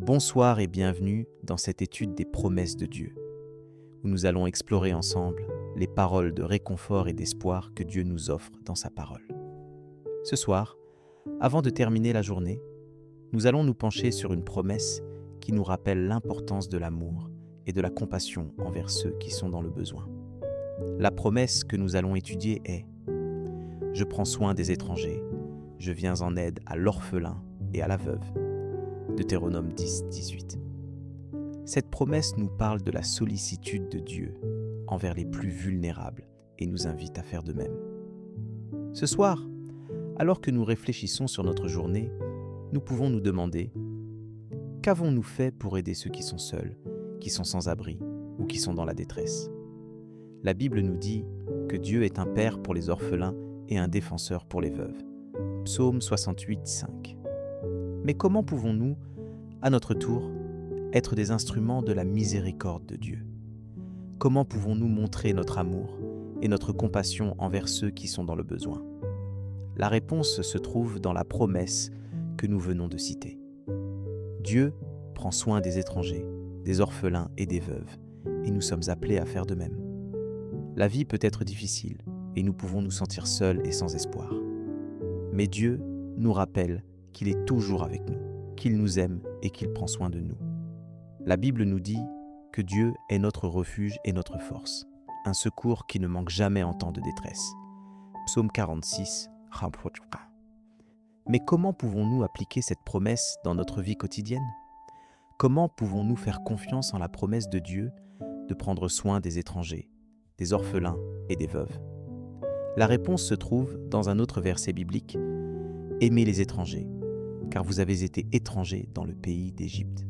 Bonsoir et bienvenue dans cette étude des promesses de Dieu, où nous allons explorer ensemble les paroles de réconfort et d'espoir que Dieu nous offre dans sa parole. Ce soir, avant de terminer la journée, nous allons nous pencher sur une promesse qui nous rappelle l'importance de l'amour et de la compassion envers ceux qui sont dans le besoin. La promesse que nous allons étudier est « Je prends soin des étrangers, je viens en aide à l'orphelin et à la veuve » Deutéronome 10, 18. Cette promesse nous parle de la sollicitude de Dieu envers les plus vulnérables et nous invite à faire de même. Ce soir, alors que nous réfléchissons sur notre journée, nous pouvons nous demander « Qu'avons-nous fait pour aider ceux qui sont seuls, qui sont sans abri ou qui sont dans la détresse ?» La Bible nous dit que Dieu est un père pour les orphelins et un défenseur pour les veuves. Psaume 68, 5. Mais comment pouvons-nous, à notre tour, être des instruments de la miséricorde de Dieu ? Comment pouvons-nous montrer notre amour et notre compassion envers ceux qui sont dans le besoin ? La réponse se trouve dans la promesse que nous venons de citer. Dieu prend soin des étrangers, des orphelins et des veuves, et nous sommes appelés à faire de même. La vie peut être difficile, et nous pouvons nous sentir seuls et sans espoir. Mais Dieu nous rappelle qu'il est toujours avec nous, qu'il nous aime et qu'il prend soin de nous. La Bible nous dit que Dieu est notre refuge et notre force, un secours qui ne manque jamais en temps de détresse. Psaume 46. Mais comment pouvons-nous appliquer cette promesse dans notre vie quotidienne ? Comment pouvons-nous faire confiance en la promesse de Dieu de prendre soin des étrangers, des orphelins et des veuves ? La réponse se trouve dans un autre verset biblique. Aimez les étrangers, car vous avez été étrangers dans le pays d'Égypte.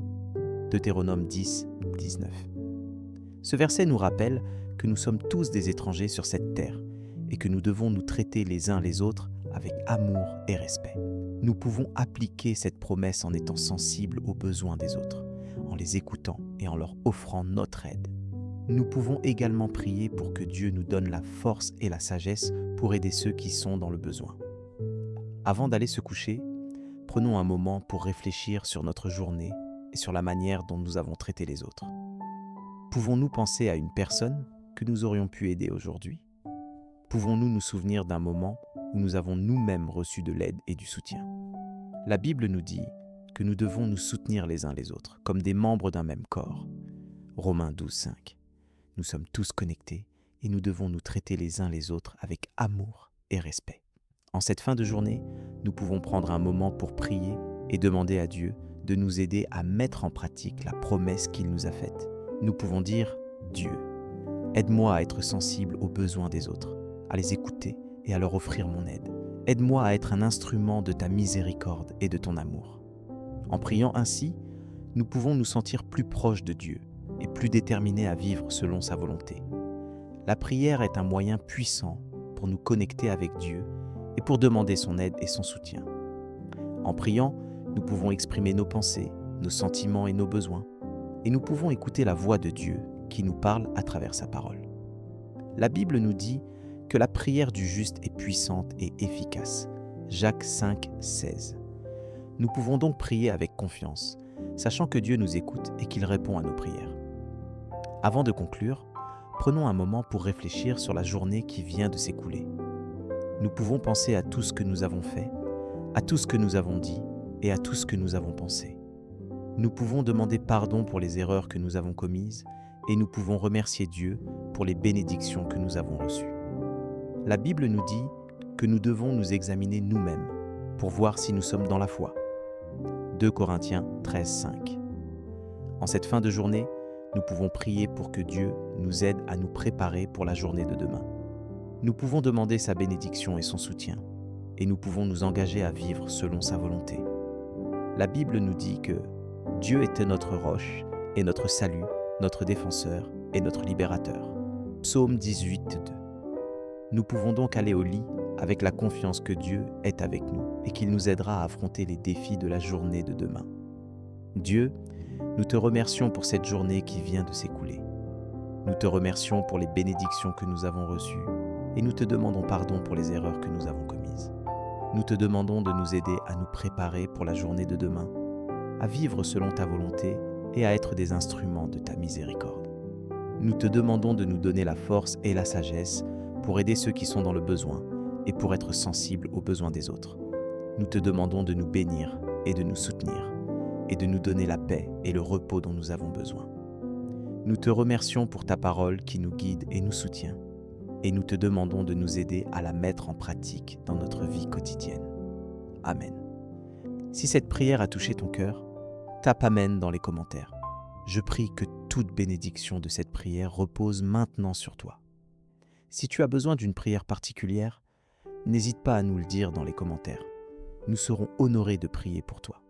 Deutéronome 10, 19. Ce verset nous rappelle que nous sommes tous des étrangers sur cette terre et que nous devons nous traiter les uns les autres avec amour et respect. Nous pouvons appliquer cette promesse en étant sensibles aux besoins des autres, en les écoutant et en leur offrant notre aide. Nous pouvons également prier pour que Dieu nous donne la force et la sagesse pour aider ceux qui sont dans le besoin. Avant d'aller se coucher, prenons un moment pour réfléchir sur notre journée et sur la manière dont nous avons traité les autres. Pouvons-nous penser à une personne que nous aurions pu aider aujourd'hui ? Pouvons-nous nous souvenir d'un moment où nous avons nous-mêmes reçu de l'aide et du soutien ? La Bible nous dit que nous devons nous soutenir les uns les autres, comme des membres d'un même corps. Romains 12, 5. Nous sommes tous connectés et nous devons nous traiter les uns les autres avec amour et respect. En cette fin de journée, nous pouvons prendre un moment pour prier et demander à Dieu de nous aider à mettre en pratique la promesse qu'il nous a faite. Nous pouvons dire « Dieu, aide-moi à être sensible aux besoins des autres, à les écouter et à leur offrir mon aide. Aide-moi à être un instrument de ta miséricorde et de ton amour. » En priant ainsi, nous pouvons nous sentir plus proches de Dieu et plus déterminés à vivre selon sa volonté. La prière est un moyen puissant pour nous connecter avec Dieu et pour demander son aide et son soutien. En priant, nous pouvons exprimer nos pensées, nos sentiments et nos besoins, et nous pouvons écouter la voix de Dieu qui nous parle à travers sa parole. La Bible nous dit que la prière du juste est puissante et efficace. Jacques 5, 16. Nous pouvons donc prier avec confiance, sachant que Dieu nous écoute et qu'il répond à nos prières. Avant de conclure, prenons un moment pour réfléchir sur la journée qui vient de s'écouler. Nous pouvons penser à tout ce que nous avons fait, à tout ce que nous avons dit et à tout ce que nous avons pensé. Nous pouvons demander pardon pour les erreurs que nous avons commises et nous pouvons remercier Dieu pour les bénédictions que nous avons reçues. La Bible nous dit que nous devons nous examiner nous-mêmes pour voir si nous sommes dans la foi. 2 Corinthiens 13, 5. En cette fin de journée, nous pouvons prier pour que Dieu nous aide à nous préparer pour la journée de demain. Nous pouvons demander sa bénédiction et son soutien, et nous pouvons nous engager à vivre selon sa volonté. La Bible nous dit que Dieu était notre roche et notre salut, notre défenseur et notre libérateur. Psaume 18, 2. Nous pouvons donc aller au lit avec la confiance que Dieu est avec nous et qu'il nous aidera à affronter les défis de la journée de demain. Dieu, nous te remercions pour cette journée qui vient de s'écouler. Nous te remercions pour les bénédictions que nous avons reçues et nous te demandons pardon pour les erreurs que nous avons commises. Nous te demandons de nous aider à nous préparer pour la journée de demain à vivre selon ta volonté et à être des instruments de ta miséricorde. Nous te demandons de nous donner la force et la sagesse pour aider ceux qui sont dans le besoin et pour être sensibles aux besoins des autres. Nous te demandons de nous bénir et de nous soutenir et de nous donner la paix et le repos dont nous avons besoin. Nous te remercions pour ta parole qui nous guide et nous soutient, et nous te demandons de nous aider à la mettre en pratique dans notre vie quotidienne. Amen. Si cette prière a touché ton cœur, tape Amen dans les commentaires. Je prie que toute bénédiction de cette prière repose maintenant sur toi. Si tu as besoin d'une prière particulière, n'hésite pas à nous le dire dans les commentaires. Nous serons honorés de prier pour toi.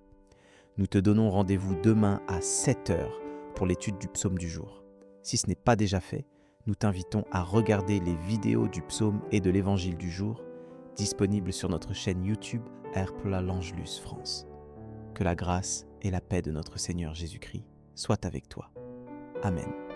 Nous te donnons rendez-vous demain à 7h pour l'étude du psaume du jour. Si ce n'est pas déjà fait, nous t'invitons à regarder les vidéos du psaume et de l'évangile du jour disponibles sur notre chaîne YouTube Erpla l'Angelus France. Que la grâce et la paix de notre Seigneur Jésus-Christ soient avec toi. Amen.